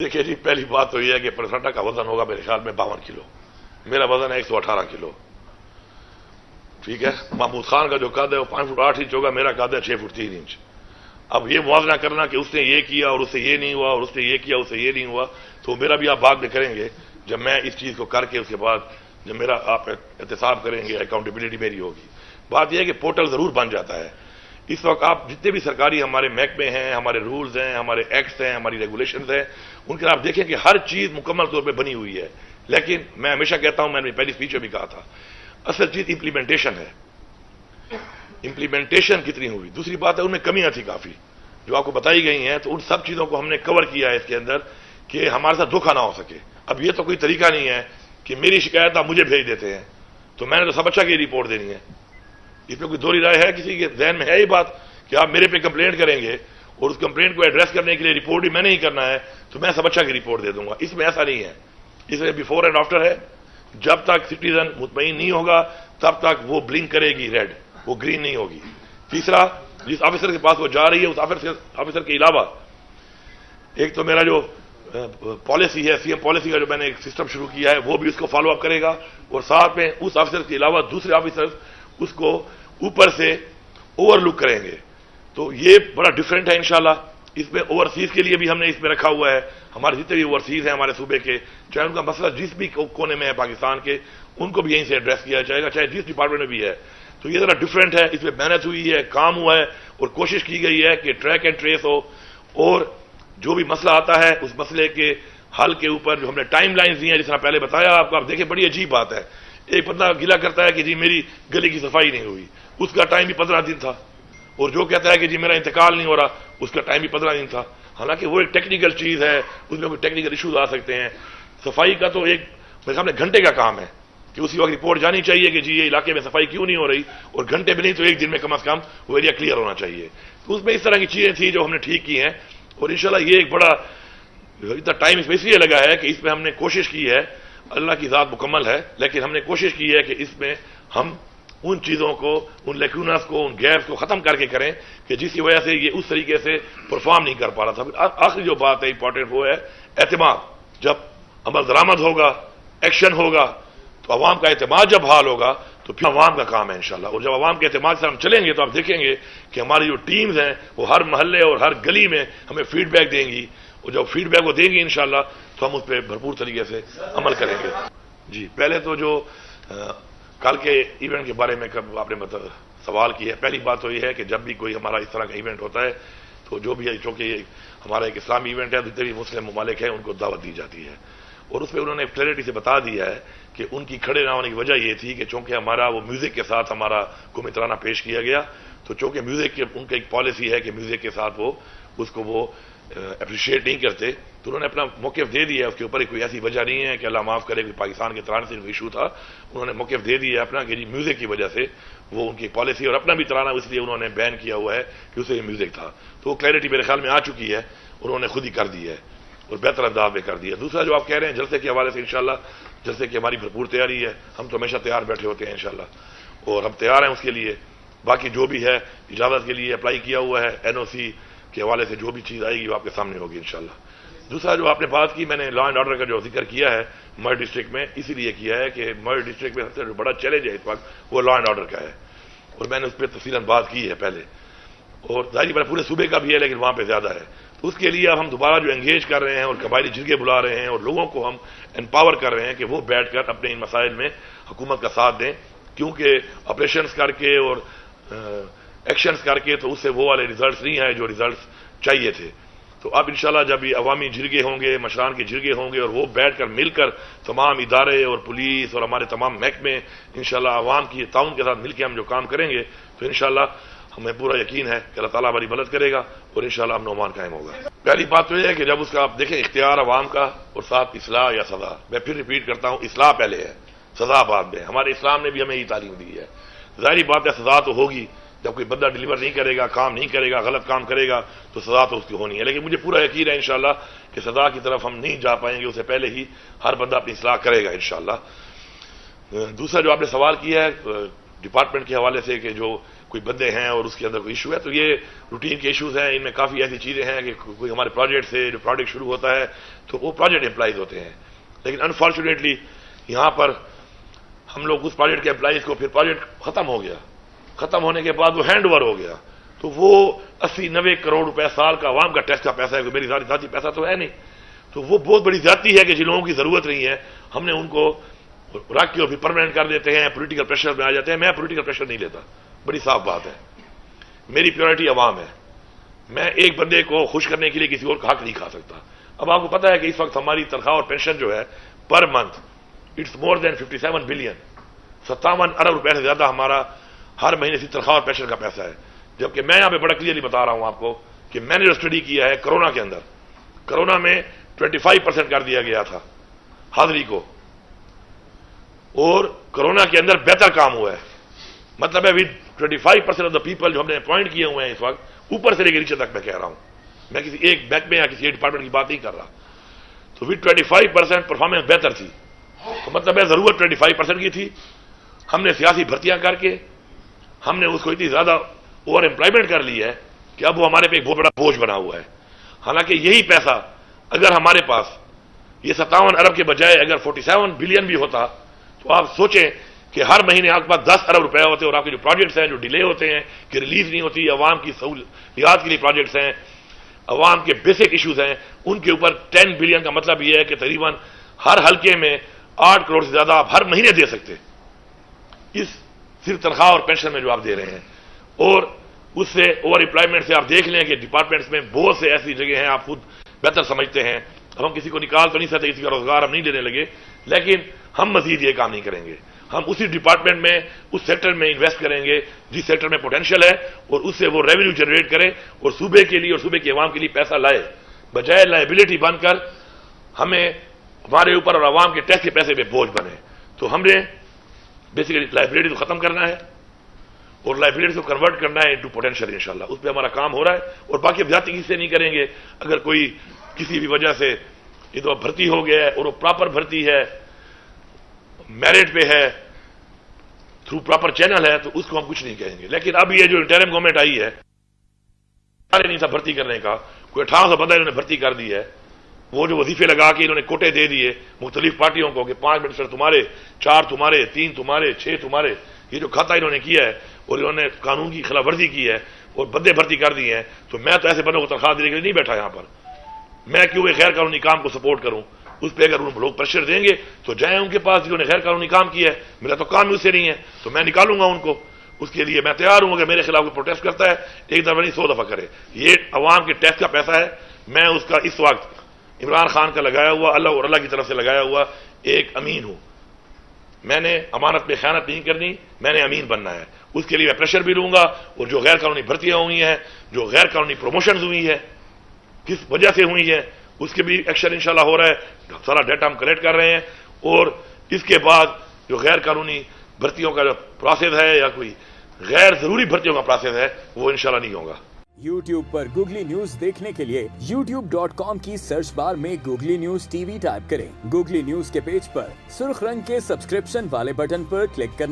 دیکھیے جی، پہلی بات تو یہ ہے کہ پرسنٹا کا وزن ہوگا میرے خیال میں 52 کلو، میرا وزن ہے 118 کلو، ٹھیک ہے. محمود خان کا جو قد ہے وہ 5 فٹ 8 انچ ہوگا، میرا قد ہے 6 فٹ 3 انچ. اب یہ موازنہ کرنا کہ اس نے یہ کیا اور اس سے یہ نہیں ہوا اور اس نے یہ کیا اس سے یہ نہیں ہوا، تو میرا بھی آپ بعد میں کریں گے جب میں اس چیز کو کر کے اس کے بعد جب میرا آپ احتساب کریں گے، اکاؤنٹیبلٹی میری ہوگی. بات یہ ہے کہ پورٹل ضرور بن جاتا ہے. اس وقت آپ جتنے بھی سرکاری ہمارے محکمے ہیں، ہمارے رولز ہیں، ہمارے ایکٹس ہیں، ہماری ریگولیشنز ہیں، ان کے آپ دیکھیں کہ ہر چیز مکمل طور پہ بنی ہوئی ہے. لیکن میں ہمیشہ کہتا ہوں، میں نے پہلی اسپیچ میں بھی کہا تھا، اصل چیز امپلیمنٹیشن ہے. امپلیمنٹیشن کتنی ہوئی. دوسری بات ہے ان میں کمیاں تھی کافی جو آپ کو بتائی گئی ہیں، تو ان سب چیزوں کو ہم نے کور کیا ہے اس کے اندر کہ ہمارے ساتھ دھوکہ نہ ہو سکے. اب یہ تو کوئی طریقہ نہیں ہے کہ میری شکایت آپ مجھے بھیج دیتے ہیں تو میں نے تو سب اچھا کی رپورٹ دینی ہے. اس میں کوئی دوہری رائے ہے کسی کے ذہن میں ہے یہ بات کہ آپ میرے پہ کمپلینٹ کریں گے اور اس کمپلینٹ کو ایڈریس کرنے کے لیے رپورٹ بھی میں نے ہی کرنا ہے تو میں سب اچھا کی رپورٹ دے دوں گا؟ اس میں ایسا نہیں ہے. اس میں بیفور اینڈ آفٹر ہے. جب تک سٹیزن مطمئن نہیں ہوگا تب تک وہ بلنک کرے گی ریڈ، وہ گرین نہیں ہوگی. تیسرا، جس آفیسر کے پاس وہ جا رہی ہے اس آفیسر کے علاوہ ایک تو میرا جو پالیسی ہے، سی ایم پالیسی کا جو میں نے ایک سسٹم شروع کیا ہے، وہ بھی اس کو فالو اپ کرے گا. اور ساتھ میں اس آفیسر کے علاوہ دوسرے آفیسر اس کو اوپر سے اوور لک کریں گے. تو یہ بڑا ڈفرینٹ ہے انشاءاللہ. اس میں اوورسیز کے لیے بھی ہم نے اس میں رکھا ہوا ہے. ہمارے جتنے بھی اوورسیز ہیں ہمارے صوبے کے، چاہے ان کا مسئلہ جس بھی کونے میں ہے پاکستان کے، ان کو بھی یہیں سے ایڈریس کیا جائے گا، چاہے جس ڈپارٹمنٹ میں بھی ہے. تو یہ ذرا ڈفرینٹ ہے. اس میں محنت ہوئی ہے، کام ہوا ہے اور کوشش کی گئی ہے کہ ٹریک اینڈ ٹریس ہو. اور جو بھی مسئلہ آتا ہے اس مسئلے کے حل کے اوپر جو ہم نے ٹائم لائنز دی ہیں، جس طرح پہلے بتایا آپ کو، آپ دیکھیں بڑی عجیب بات ہے. ایک بندہ گلا کرتا ہے کہ جی میری گلی کی صفائی نہیں ہوئی، اس کا ٹائم بھی 15 دن تھا. اور جو کہتا ہے کہ جی میرا انتقال نہیں ہو رہا، اس کا ٹائم بھی 15 دن تھا. حالانکہ وہ ایک ٹیکنیکل چیز ہے، اس میں کوئی ٹیکنیکل ایشوز آ سکتے ہیں. صفائی کا تو ایک میرے سامنے گھنٹے کا کام ہے کہ اسی وقت رپورٹ جانی چاہیے کہ جی یہ علاقے میں صفائی کیوں نہیں ہو رہی، اور گھنٹے میں نہیں تو ایک دن میں کم از کم وہ ایریا کلیئر ہونا چاہیے. تو اس میں اس طرح کی چیزیں تھیں جو ہم نے ٹھیک کی ہیں. اور انشاءاللہ یہ ایک بڑا اتنا ٹائم اس میں اس لیے لگا ہے کہ اس میں ہم نے کوشش کی ہے، اللہ کی ذات مکمل ہے، لیکن ہم نے کوشش کی ہے کہ اس میں ہم ان چیزوں کو، ان لیکونس کو، ان گیپس کو ختم کر کے کریں کہ جس کی وجہ سے یہ اس طریقے سے پرفارم نہیں کر پا رہا تھا. آخری جو بات ہے امپورٹنٹ وہ ہے اعتماد. جب عمل درآمد ہوگا، ایکشن ہوگا، تو عوام کا اعتماد جب حال ہوگا تو پھر عوام کا کام ہے انشاءاللہ. اور جب عوام کے اعتماد سے ہم چلیں گے تو آپ دیکھیں گے کہ ہماری جو ٹیمز ہیں وہ ہر محلے اور ہر گلی میں ہمیں فیڈ بیک دیں گی، اور جب فیڈ بیک وہ دیں گی انشاءاللہ تو ہم اس پہ بھرپور طریقے سے عمل کریں گے. جی، پہلے تو جو کل کے ایونٹ کے بارے میں آپ نے سوال کیا ہے، پہلی بات تو یہ ہے کہ جب بھی کوئی ہمارا اس طرح کا ایونٹ ہوتا ہے تو جو بھی ہے، چونکہ یہ ہمارا ایک اسلامی ایونٹ ہے، جتنے بھی مسلم ممالک ہیں ان کو دعوت دی جاتی ہے. اور اس پہ انہوں نے کلیئرٹی سے بتا دیا ہے کہ ان کی کھڑے نہ ہونے کی وجہ یہ تھی کہ چونکہ ہمارا وہ میوزک کے ساتھ ہمارا قومی ترانہ پیش کیا گیا، تو چونکہ میوزک کے ان کا ایک پالیسی ہے کہ میوزک کے ساتھ وہ اس کو وہ اپریشیٹ نہیں کرتے، تو انہوں نے اپنا موقف دے دیا. اس کے اوپر کوئی ایسی وجہ نہیں ہے کہ اللہ معاف کرے کہ پاکستان کے ترانے سے ایشو تھا. انہوں نے موقف دے دیا اپنا کہ جی میوزک کی وجہ سے وہ ان کی پالیسی، اور اپنا بھی ترانہ اس لیے انہوں نے بین کیا ہوا ہے کہ اسے یہ میوزک تھا. تو وہ کلیئرٹی میرے خیال میں آ چکی ہے، انہوں نے خود ہی کر دی ہے اور بہتر انداز میں کر دیا. دوسرا جو آپ کہہ رہے ہیں جلسے کے حوالے سے، انشاءاللہ جلسے کی ہماری بھرپور تیاری ہے. ہم تو ہمیشہ تیار بیٹھے ہوتے ہیں انشاءاللہ، اور ہم تیار ہیں اس کے لیے. باقی جو بھی ہے اجازت کے لیے اپلائی کیا ہوا ہے، این او سی کے حوالے سے جو بھی چیز آئے گی وہ آپ کے سامنے ہوگی انشاءاللہ. دوسرا جو آپ نے بات کی، میں نے لا اینڈ آرڈر کا جو ذکر کیا ہے مر ڈسٹرکٹ میں، اسی لیے کیا ہے کہ مر ڈسٹرکٹ میں سب سے بڑا چیلنج ہے اس وقت وہ لا اینڈ آرڈر کا ہے، اور میں نے اس پہ تفصیلاً بات کی ہے پہلے، اور ظاہری بات پورے صوبے کا بھی ہے لیکن وہاں پہ زیادہ ہے. تو اس کے لیے اب ہم دوبارہ جو انگیج کر رہے ہیں اور قبائلی جرگے بلا رہے ہیں اور لوگوں کو ہم امپاور کر رہے ہیں کہ وہ بیٹھ کر اپنے ان مسائل میں حکومت کا ساتھ دیں، کیونکہ آپریشنز کر کے اور ایکشنز کر کے تو اس سے وہ والے ریزلٹس نہیں آئے جو ریزلٹس چاہیے تھے. تو اب انشاءاللہ جب یہ عوامی جرگے ہوں گے، مشران کے جرگے ہوں گے، اور وہ بیٹھ کر مل کر تمام ادارے اور پولیس اور ہمارے تمام محکمے انشاءاللہ عوام کی تعاون کے ساتھ مل کے ہم جو کام کریں گے تو انشاءاللہ ہمیں پورا یقین ہے کہ اللہ تعالیٰ ہماری مدد کرے گا اور انشاءاللہ امن و امان قائم ہوگا. پہلی بات تو یہ ہے کہ جب اس کا آپ دیکھیں اختیار عوام کا اور ساتھ اصلاح یا سزا، میں پھر ریپیٹ کرتا ہوں، اصلاح پہلے ہے، سزا بعد میں. ہمارے اسلام نے بھی ہمیں یہ تعلیم دی ہے. ظاہری بات ہے سزا تو ہوگی، جب کوئی بندہ ڈلیور نہیں کرے گا، کام نہیں کرے گا، غلط کام کرے گا تو سزا تو اس کی ہونی ہے. لیکن مجھے پورا یقین ہے انشاءاللہ کہ سزا کی طرف ہم نہیں جا پائیں گے، اس سے پہلے ہی ہر بندہ اپنی اصلاح کرے گا انشاءاللہ. دوسرا جو آپ نے سوال کیا ہے ڈپارٹمنٹ کے حوالے سے کہ جو کوئی بندے ہیں اور اس کے اندر کوئی ایشو ہے، تو یہ روٹین کے ایشوز ہیں. ان میں کافی ایسی چیزیں ہیں کہ کوئی ہمارے پروجیکٹ سے جو پروجیکٹ شروع ہوتا ہے تو وہ پروجیکٹ امپلائیز ہوتے ہیں، لیکن انفارچونیٹلی یہاں پر ہم لوگ اس پروجیکٹ کے امپلائیز کو پھر پروجیکٹ ختم ہو گیا، ختم ہونے کے بعد وہ ہینڈ اوور ہو گیا، تو وہ 80-90 کروڑ روپے سال کا عوام کا ٹیکس کا پیسہ ہے، کوئی میری ذاتی پیسہ تو ہے نہیں. تو وہ بہت بڑی زیادتی ہے کہ جن لوگوں کی ضرورت نہیں ہے ہم نے ان کو رکھ کے اور پھر پرماننٹ کر دیتے ہیں، پولیٹیکل پریشر میں آ جاتے ہیں. میں پولیٹیکل پریشر نہیں لیتا، بڑی صاف بات ہے. میری پیورٹی عوام ہے. میں ایک بندے کو خوش کرنے کے لیے کسی اور کا حق نہیں کھا سکتا. اب آپ کو پتا ہے کہ اس وقت ہماری تنخواہ اور پینشن جو ہے per month it's more than 57 billion, 57 ارب روپے سے زیادہ ہمارا ہر مہینے سے تنخواہ اور پینشن کا پیسہ ہے. جبکہ میں یہاں پہ بڑا کلیئرلی بتا رہا ہوں آپ کو کہ میں نے جو اسٹڈی کیا ہے کرونا کے اندر، کرونا میں 25% کر دیا گیا تھا حاضری کو، اور کرونا کے اندر بہتر کام ہوا ہے. مطلب ہے 25% آف دا پیپل جو ہم نے اپوائنٹ کیے ہوئے ہیں اس وقت، اوپر سے لے کے نیچے تک میں کہہ رہا ہوں، میں کسی ایک بینک میں یا کسی ایک ڈپارٹمنٹ کی بات نہیں کر رہا. تو 25% پرفارمنس بہتر تھی. تو مطلب ہے ضرورت 25% کی تھی. ہم نے سیاسی بھرتیاں کر کے ہم نے اس کو اتنی زیادہ اوور امپلائمنٹ کر لی ہے کہ اب وہ ہمارے پہ ایک بہت بڑا بوجھ بنا ہوا ہے. حالانکہ یہی پیسہ اگر ہمارے پاس یہ 57 ارب کے بجائے اگر 47 بلین بھی ہوتا تو آپ سوچیں کہ ہر مہینے آپ کے پاس 10 ارب روپے ہوتے اور آپ کے جو پروجیکٹس ہیں جو ڈیلے ہوتے ہیں کہ ریلیز نہیں ہوتی، عوام کی سہولیات کے لیے پروجیکٹس ہیں، عوام کے بیسک ایشوز ہیں، ان کے اوپر 10 بلین کا مطلب یہ ہے کہ تقریباً ہر حلقے میں 8 کروڑ سے زیادہ آپ ہر مہینے دے سکتے اس صرف تنخواہ اور پینشن میں جو آپ دے رہے ہیں. اور اس سے اوور امپلائمنٹ سے آپ دیکھ لیں کہ ڈپارٹمنٹس میں بہت سے ایسی جگہ ہیں، آپ خود بہتر سمجھتے ہیں. اب ہم کسی کو نکال تو نہیں سکتے، کسی کا روزگار ہم نہیں دینے لگے، لیکن ہم مزید یہ کام نہیں کریں گے. ہم اسی ڈپارٹمنٹ میں اس سیکٹر میں انویسٹ کریں گے جس سیکٹر میں پوٹینشیل ہے، اور اس سے وہ ریونیو جنریٹ کرے اور صوبے کے لیے اور صوبے کے عوام کے لیے پیسہ لائے، بجائے لائبلٹی بن کر ہمیں ہمارے اوپر اور عوام کے ٹیکس کے پیسے پہ بوجھ بنے. تو ہم نے بیسیکلی لائبلٹی تو ختم کرنا ہے اور لائبلٹی کو کنورٹ کرنا ہے انٹو پوٹینشیل. انشاءاللہ اس پہ ہمارا کام ہو رہا ہے. اور باقی اب زیادتی کسی سے نہیں کریں گے. اگر کوئی کسی بھی وجہ سے یہ تو بھرتی ہو گیا ہے اور وہ پراپر بھرتی ہے، میرٹ پہ ہے، تھرو پراپر چینل ہے، تو اس کو ہم کچھ نہیں کہیں گے. لیکن اب یہ جو انٹرم گورنمنٹ آئی ہے نہیں تھا بھرتی کرنے کا، کوئی 1800 بندہ انہوں نے بھرتی کر دی ہے. وہ جو وظیفے لگا کے انہوں نے کوٹے دے دیے مختلف پارٹیوں کو کہ 5 منسٹر تمہارے، 4 تمہارے، 3 تمہارے، 6 تمہارے، یہ جو کھاتا انہوں نے کیا ہے اور انہوں نے قانون کی خلاف ورزی کی ہے اور بندے بھرتی کر دیے ہیں. تو میں تو ایسے بندوں کو تنخواہ دینے کے لیے نہیں بیٹھا یہاں پر. میں کیوں ایک غیر قانونی کام کو سپورٹ کروں؟ اس پہ اگر لوگ پریشر دیں گے تو جائیں ان کے پاس جنہوں نے غیر قانونی کام کیا ہے. میرا تو کام ہی اس سے نہیں ہے، تو میں نکالوں گا ان کو. اس کے لیے میں تیار ہوں. اگر میرے خلاف کوئی پروٹیسٹ کرتا ہے ایک دفعہ نہیں 100 دفعہ کرے. یہ عوام کے ٹیکس کا پیسہ ہے. میں اس کا اس وقت عمران خان کا لگایا ہوا، اللہ اور اللہ کی طرف سے لگایا ہوا ایک امین ہوں. میں نے امانت پہ خیانت نہیں کرنی، میں نے امین بننا ہے. اس کے لیے میں پریشر بھی لوں گا. اور جو غیر قانونی بھرتیاں ہوئی ہیں، جو غیر قانونی پروموشنز ہوئی ہیں، کس وجہ سے ہوئی ہیں، اس کے بھی ایکشن انشاءاللہ ہو رہا ہے. سارا ڈیٹا ہم کلیکٹ کر رہے ہیں. اور اس کے بعد جو غیر قانونی بھرتیوں کا جو پروسیس ہے یا کوئی غیر ضروری بھرتیوں کا پروسیس ہے وہ انشاءاللہ نہیں ہوگا. YouTube پر گوگلی نیوز دیکھنے کے لیے youtube.com کی سرچ بار میں googly news T V type کریں. گوگلی نیوز کے پیج پر سرخ رنگ کے سبسکرپشن والے بٹن پر کلک کرنا